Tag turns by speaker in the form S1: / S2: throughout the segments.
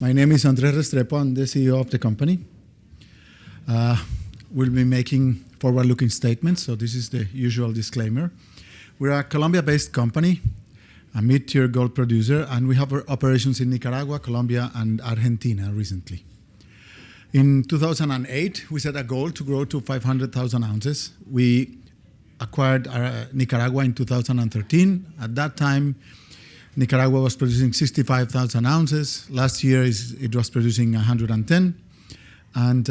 S1: My name is Andres Restrepo. I'm the CEO of the company. We'll be making forward-looking statements, so this is the usual disclaimer. We're a Colombia-based company, a mid-tier gold producer, and we have our operations in Nicaragua, Colombia, and Argentina recently. In 2008, we set a goal to grow to 500,000 ounces. We acquired Nicaragua in 2013. At that time, Nicaragua was producing 65,000 ounces. Last year, it was producing 110. And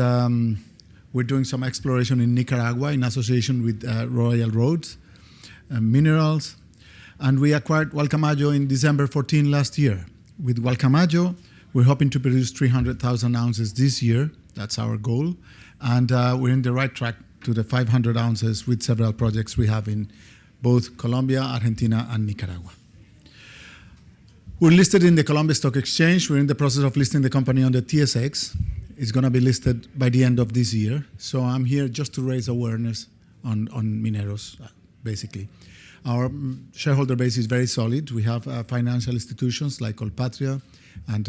S1: we're doing some exploration in Nicaragua in association with Royal Roads, Mineros. And we acquired Gualcamayo in December 14 last year. With Gualcamayo, we're hoping to produce 300,000 ounces this year. That's our goal. And we're in the right track to the 500 ounces with several projects we have in both Colombia, Argentina, and Nicaragua. We're listed in the Colombia Stock Exchange. We're in the process of listing the company on the TSX. It's going to be listed by the end of this year. So I'm here just to raise awareness on Mineros, basically. Our shareholder base is very solid. We have financial institutions like Colpatria and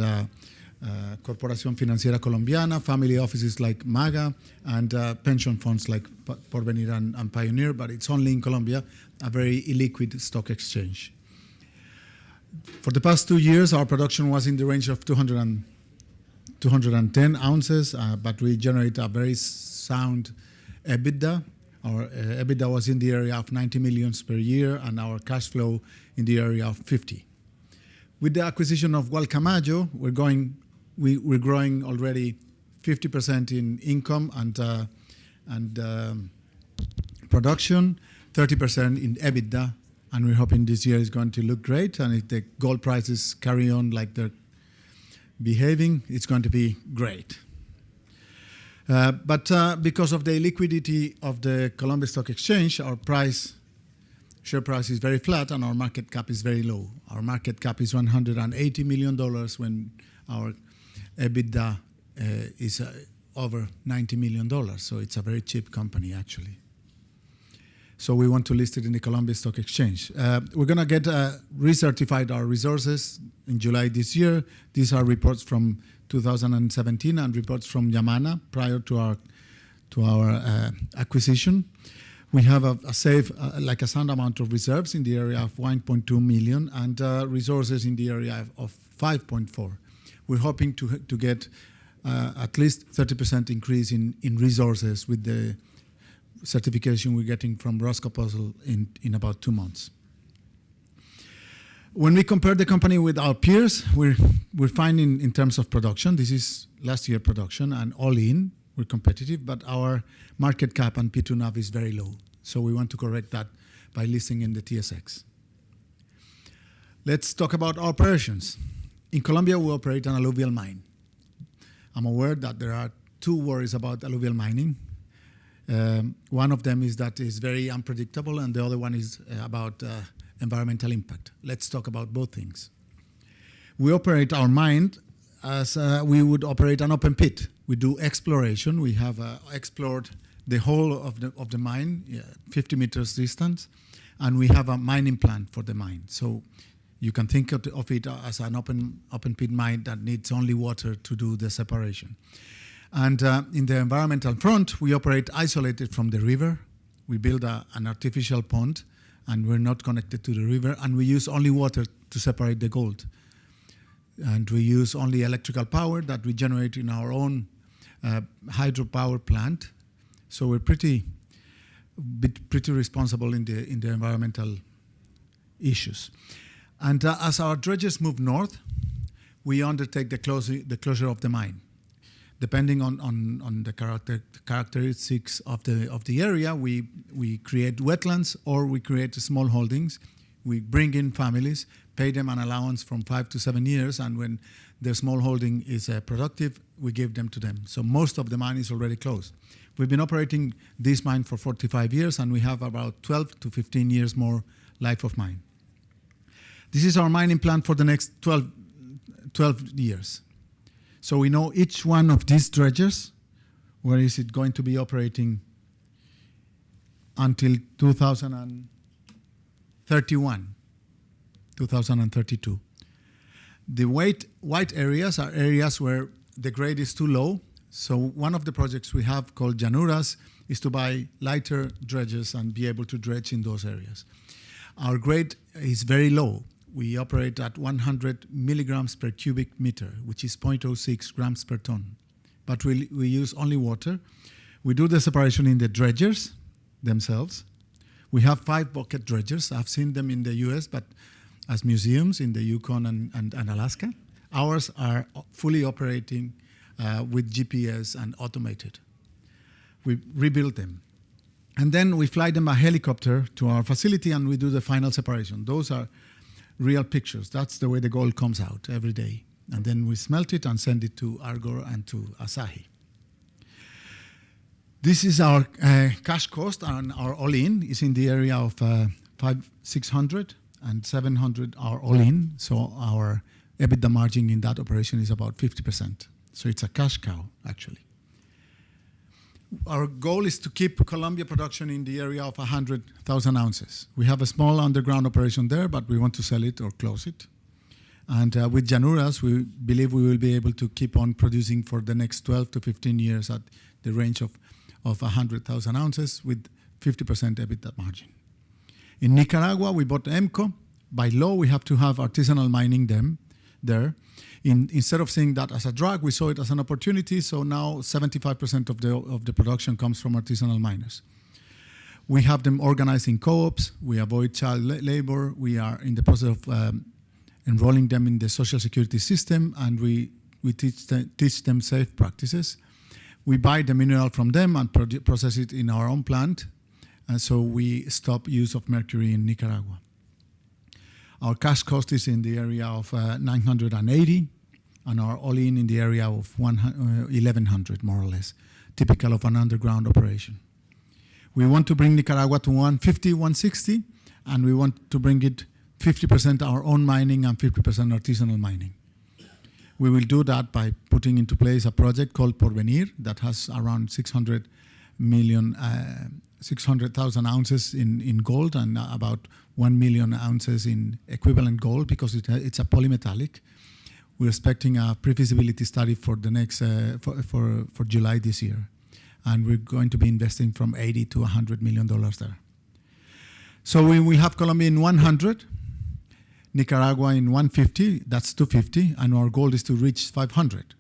S1: Corporación Financiera Colombiana, family offices like MAGA, and pension funds like Porvenir and Pioneer, but it's only in Colombia, a very illiquid stock exchange. For the past 2 years, our production was in the range of 210 ounces, but we generate a very sound EBITDA. Our EBITDA was in the area of 90 million per year, and our cash flow in the area of 50. With the acquisition of Gualcamayo, we're growing already 50% in income and production, 30% in EBITDA, and we're hoping this year is going to look great. And if the gold prices carry on like they're behaving, it's going to be great. But because of the illiquidity of the Colombia Stock Exchange, our share price is very flat and our market cap is very low. Our market cap is $180 million when our EBITDA is over $90 million. So it's a very cheap company, actually. So we want to list it in the Colombia Stock Exchange. We're going to get recertified our resources in July this year. These are reports from 2017 and reports from Yamana prior to our acquisition. We have a sound amount of reserves in the area of 1.2 million and resources in the area of 5.4. We're hoping to get at least 30% increase in resources with the certification we're getting from Roscosmos in about 2 months. When we compare the company with our peers, we're fine in terms of production. This is last year production, and all in, we're competitive, but our market cap and P2NAV is very low. So we want to correct that by listing in the TSX. Let's talk about our operations. In Colombia, we operate an alluvial mine. I'm aware that there are 2 worries about alluvial mining. One of them is that it's very unpredictable, and the other one is about environmental impact. Let's talk about both things. We operate our mine as we would operate an open pit. We do exploration. We have explored the whole of the mine, 50 meters distance, and we have a mining plan for the mine. So you can think of it as an open pit mine that needs only water to do the separation. And in the environmental front, we operate isolated from the river. We build an artificial pond, and we're not connected to the river, and we use only water to separate the gold. And we use only electrical power that we generate in our own hydropower plant. So we're pretty responsible in the environmental issues. And as our dredges move north, we undertake the closure of the mine. Depending on the characteristics of the area, we create wetlands or we create small holdings. We bring in families, pay them an allowance from 5 to 7 years, and when their small holding is productive, we give them to them. So most of the mine is already closed. We've been operating this mine for 45 years, and we have about 12 to 15 years more life of mine. This is our mining plan for the next 12 years. So we know each one of these dredges, where is it going to be operating until 2031, 2032. The white areas are areas where the grade is too low. So one of the projects we have called Llanuras is to buy lighter dredges and be able to dredge in those areas. Our grade is very low. We operate at 100 milligrams per cubic meter, which is 0.06 grams per ton. But we use only water. We do the separation in the dredgers themselves. We have 5 bucket dredgers. I've seen them in the US, but as museums in the Yukon and Alaska. Ours are fully operating with GPS and automated. We rebuild them. And then we fly them by helicopter to our facility and we do the final separation. Those are real pictures. That's the way the gold comes out every day. And then we smelt it and send it to Argor and to Asahi. This is our cash cost, and our all-in is in the area of 600 and 700 are all-in. So our EBITDA margin in that operation is about 50%. So it's a cash cow, actually. Our goal is to keep Colombia production in the area of 100,000 ounces. We have a small underground operation there, but we want to sell it or close it. And with Llanuras, we believe we will be able to keep on producing for the next 12 to 15 years at the range of 100,000 ounces with 50% EBITDA margin. In Nicaragua, we bought EMCO. By law, we have to have artisanal mining there. Instead of seeing that as a drag, we saw it as an opportunity. So now 75% of the production comes from artisanal miners. We have them organized in co-ops. We avoid child labor. We are in the process of enrolling them in the social security system, and we teach them safe practices. We buy the mineral from them and process it in our own plant. And so we stop use of mercury in Nicaragua. Our cash cost is in the area of 980, and our all-in in the area of 1,100, more or less, typical of an underground operation. We want to bring Nicaragua to 150, 160, and we want to bring it 50% our own mining and 50% artisanal mining. We will do that by putting into place a project called Porvenir that has around 600,000 ounces in gold and about 1 million ounces in equivalent gold because it's a polymetallic. We're expecting a pre-feasibility study for the next for July this year, and we're going to be investing from $80 to $100 million there. So we will have Colombia in 100, Nicaragua in 150. That's 250, and our goal is to reach 500.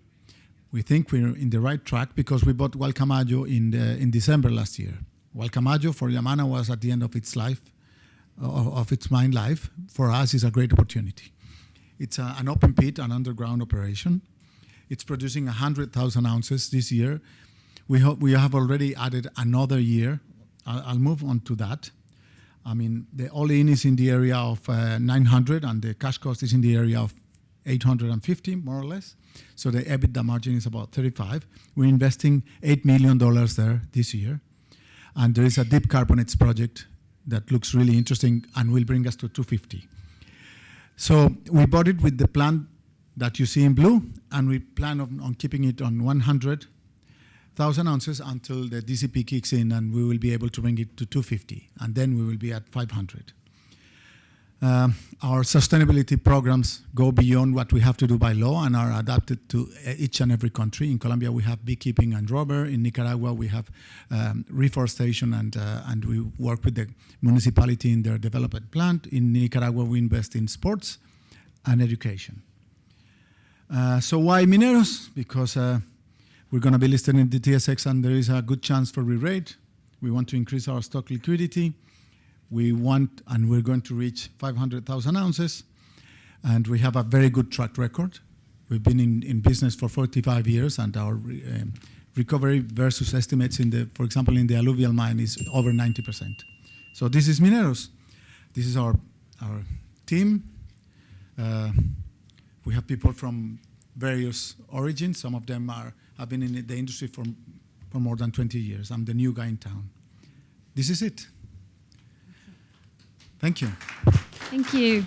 S1: We think we're in the right track because we bought Gualcamayo in December last year. Gualcamayo for Yamana was at the end of its life, of its mine life. For us, it's a great opportunity. It's an open pit, an underground operation. It's producing 100,000 ounces this year. We have already added another year. I'll move on to that. I mean, the all-in is in the area of 900, and the cash cost is in the area of 850, more or less. So the EBITDA margin is about 35. We're investing $8 million there this year. And there is a deep carbonates project that looks really interesting and will bring us to 250. So we bought it with the plan that you see in blue, and we plan on keeping it on 100,000 ounces until the DCP kicks in, and we will be able to bring it to 250, and then we will be at 500. Our sustainability programs go beyond what we have to do by law and are adapted to each and every country. In Colombia, we have beekeeping and rubber. In Nicaragua, we have reforestation, and we work with the municipality in their development plant. In Nicaragua, we invest in sports and education. So why Mineros? Because we're going to be listed in the TSX, and there is a good chance for re-rate. We want to increase our stock liquidity. We want, and we're going to reach 500,000 ounces, and we have a very good track record. We've been in business for 45 years, and our recovery versus estimates for example, in the alluvial mine is over 90%. So this is Mineros. This is our team. We have people from various origins. Some of them have been in the industry for more than 20 years. I'm the new guy in town. This is it. Thank you.
S2: Thank you.